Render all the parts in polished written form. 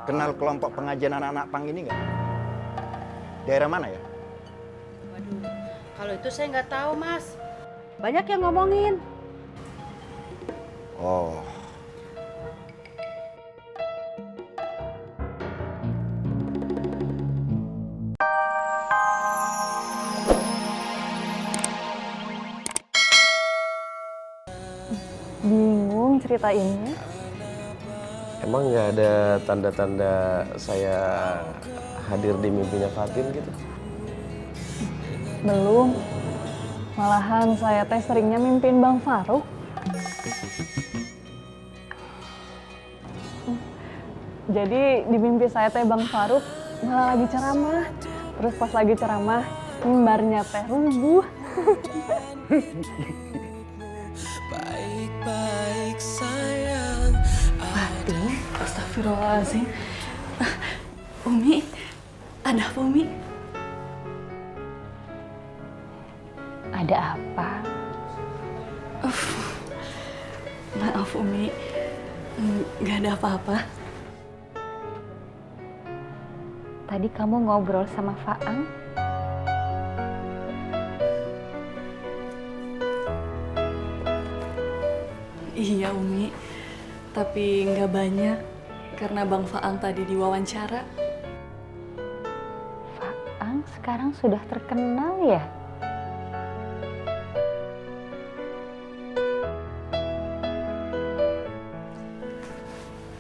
Kenal kelompok pengajian anak-anak pang ini nggak? Daerah mana ya? Waduh, kalau itu saya nggak tahu, Mas. Banyak yang ngomongin. Oh, Bingung ceritainnya. Emang nggak ada tanda-tanda saya hadir di mimpinya Fatin gitu? Belum. Malahan saya teh seringnya mimpin Bang Faruk. Jadi di mimpi saya teh Bang Faruk malah lagi ceramah. Terus pas lagi ceramah, mimbarnya teh rubuh. Baik-baik sayang. Aduh, astagfirullahaladzim. Umi, ada apa Umi? Ada apa? Maaf Umi, nggak ada apa-apa. Tadi kamu ngobrol sama Faang? Iya Umi, tapi nggak banyak karena Bang Faang tadi diwawancara. Faang sekarang sudah terkenal ya?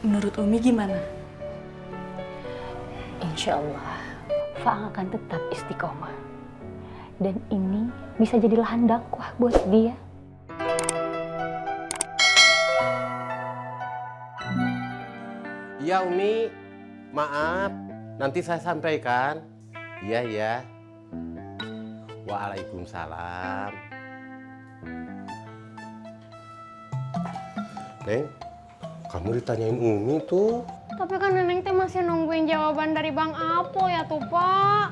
Menurut Umi gimana? Insya Allah, Faang akan tetap istiqomah. Dan ini bisa jadi lahan dakwah buat dia. Iya Umi, maaf, nanti saya sampaikan. Iya ya. Waalaikumsalam. Neng, kamu ditanyain Umi tuh. Tapi kan Neneng teh masih nungguin jawaban dari Bang Apo ya tuh, Pak.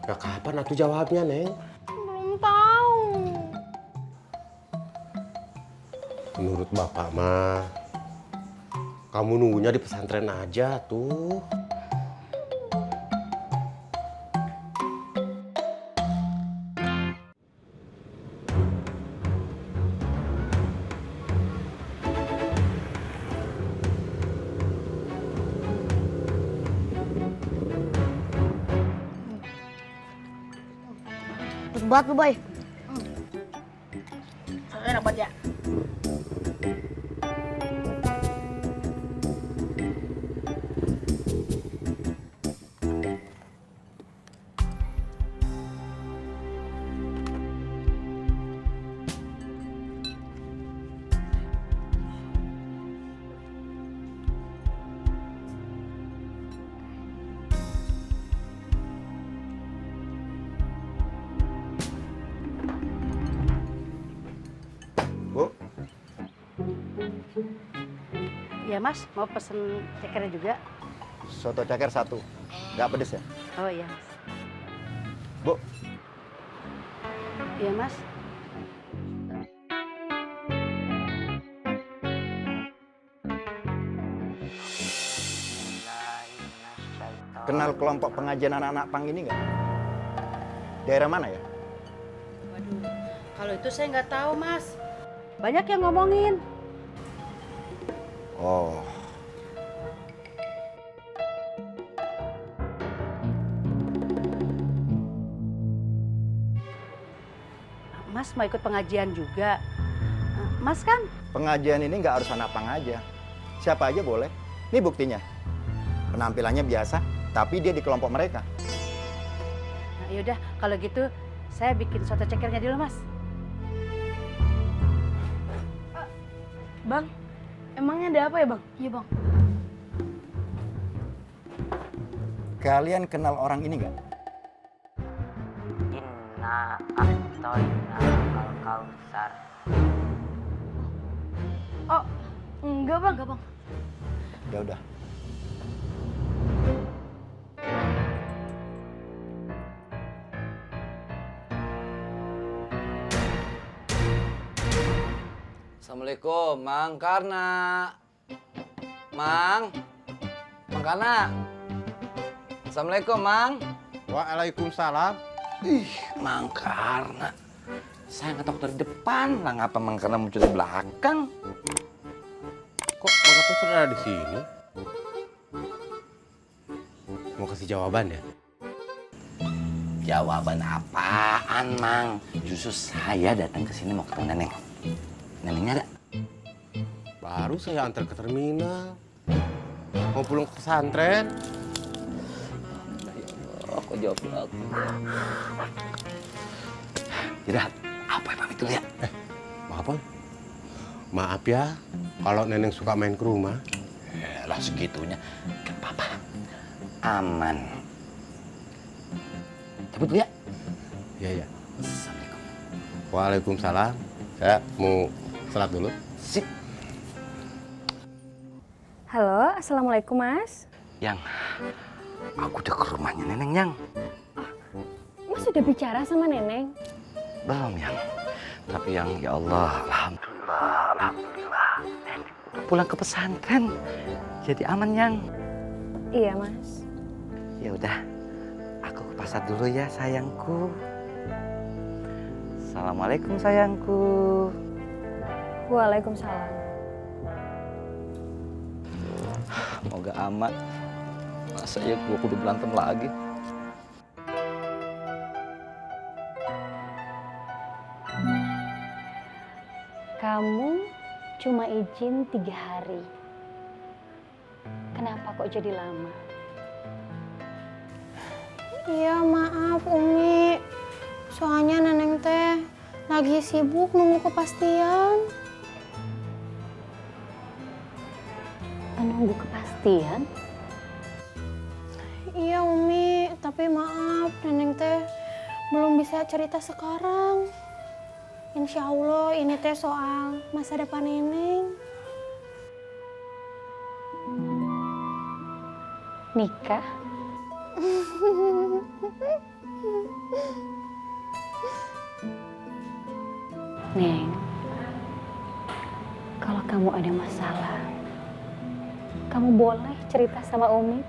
Ya kapan aku jawabnya, Neng? Belum tahu. Menurut Bapak mah, kamu nunggunya di pesantren aja tuh. Terus banget lu, Boy. Enak banget ya. Bu, Iya, Mas. Mau pesen cekernya juga? soto ceker 1. Nggak pedes ya? Oh iya, Mas. Bu, Iya, Mas. kenal kelompok pengajian anak-anak pang ini nggak? Daerah mana ya? Waduh, kalau itu saya nggak tahu, Mas. Banyak yang ngomongin. Oh, Mas mau ikut pengajian juga. Mas kan? pengajian ini nggak harus anak pang aja. Siapa aja boleh. Ini buktinya. Penampilannya biasa, tapi dia di kelompok mereka. Nah, yaudah, kalau gitu saya bikin soto cekernya dulu, Mas. Bang, emangnya ada apa ya, Bang? Iya, Bang. Kalian kenal orang ini nggak? Inna a'toina al-kautsar. Oh, enggak, Bang. Enggak, Bang. Ya udah. Assalamualaikum, Mang Karna. Mang. Mang Kana. Assalamualaikum, Mang. Waalaikumsalam. Ih, Mang Karna. Saya nggak tahu dari depan lah, ngapa Mang Karna muncul di belakang. Kok Bang Apus sudah ada di sini? Mau kasih jawaban ya? Jawaban apaan, Mang? Justru saya datang ke sini mau ketemu Neneng. Nenengnya ada? Baru saya antar ke terminal. Mau pulang ke pesantren. Oh, kok jawab aku? Yaudah, apa yang pamit dulu ya? Apa? Maaf ya, kalau Neneng suka main ke rumah. Lah segitunya, kan Papa aman. Cabut dulu ya. Iya, ya. Assalamualaikum. Waalaikumsalam. Saya mau sholat dulu. Sip. Halo, Assalamualaikum Mas. Yang, aku udah ke rumahnya Neneng, Yang. Mas sudah bicara sama Neneng? Belum, Yang. Tapi Yang, ya Allah, alhamdulillah. Neneng udah pulang ke pesantren. Jadi aman, Yang. Iya Mas. Ya udah, aku ke pasar dulu ya, sayangku. Assalamualaikum, sayangku. Waalaikumsalam. Moga aman. Masa ya gua kudu berantem lagi. Kamu cuma izin 3 hari. Kenapa kok jadi lama? Iya maaf Umi. Soalnya Neneng teh lagi sibuk nunggu kepastian. Menunggu kepastian? Iya Umi, tapi maaf Neneng teh belum bisa cerita sekarang. Insya Allah ini teh soal masa depan Neneng. Nikah? Neng, kalau kamu ada masalah, kamu boleh cerita sama Umi.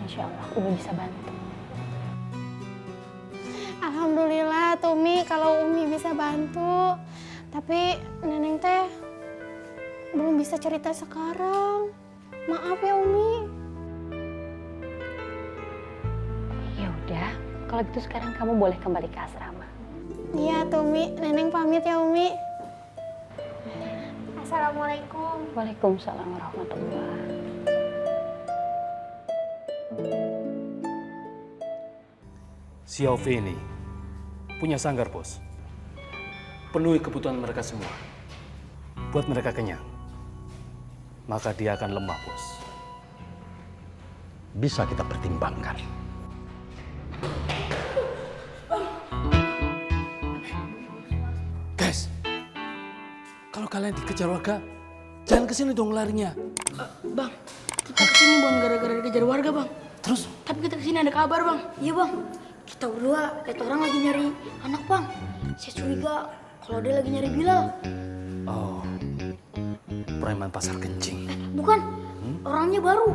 Insya Allah Umi bisa bantu. Alhamdulillah tuh Umi kalau Umi bisa bantu. Tapi Neneng teh belum bisa cerita sekarang. Maaf ya Umi. Ya udah, kalau gitu sekarang kamu boleh kembali ke asrama. Iya tuh Umi, Neneng pamit ya Umi. Assalamualaikum. Waalaikumsalam warahmatullahi. Si Ovi ini punya sanggar, Bos. Penuhi kebutuhan mereka semua. Buat mereka kenyang. Maka dia akan lemah, Bos. Bisa kita pertimbangkan. Guys, kalau kalian dikejar warga, jangan kesini dong larinya. Bang, kita kesini bukan gara-gara dikejar warga, Bang. Terus? Tapi kita kesini ada kabar, Bang. Iya, Bang. Kita berdua lihat orang lagi nyari anak, Bang. Saya curiga kalau dia lagi nyari Bilal. Oh, preman pasar kencing. Bukan, orangnya baru.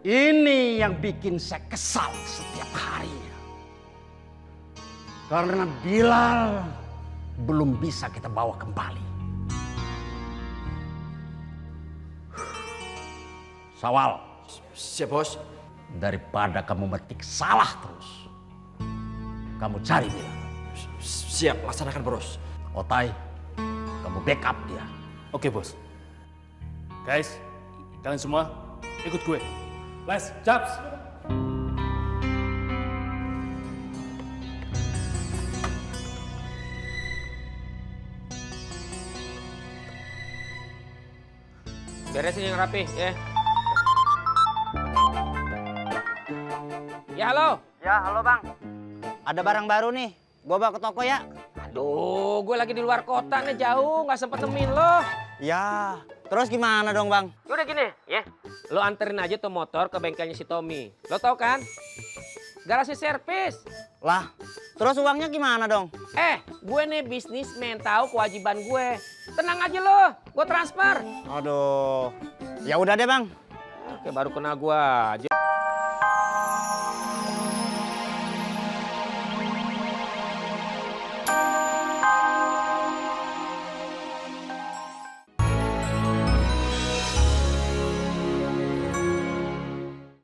Ini yang bikin saya kesal setiap hari. Karena Bilal belum bisa kita bawa kembali. Sawal. Siap, Bos. Daripada kamu metik salah terus, kamu cari Bilal. Siap, laksanakan, Bos. Otai, kamu backup dia. Oke, Bos. Guys, kalian semua ikut gue. Les, Chaps. Beresin yang rapi, ya. Ya, halo. Ya, halo Bang. Ada barang baru nih. Gua bawa ke toko ya. Aduh, gue lagi di luar kota nih, jauh, nggak sempet nemuin lo. Ya, terus gimana dong Bang? Udah gini, ya. Lo anterin aja tuh motor ke bengkelnya si Tommy. Lo tau kan? Garasi servis. Lah, Terus uangnya gimana dong? Gue nih bisnismen, tahu kewajiban gue. Tenang aja lo, gue transfer. Aduh, ya udah deh bang. Oke, baru kena gue aja.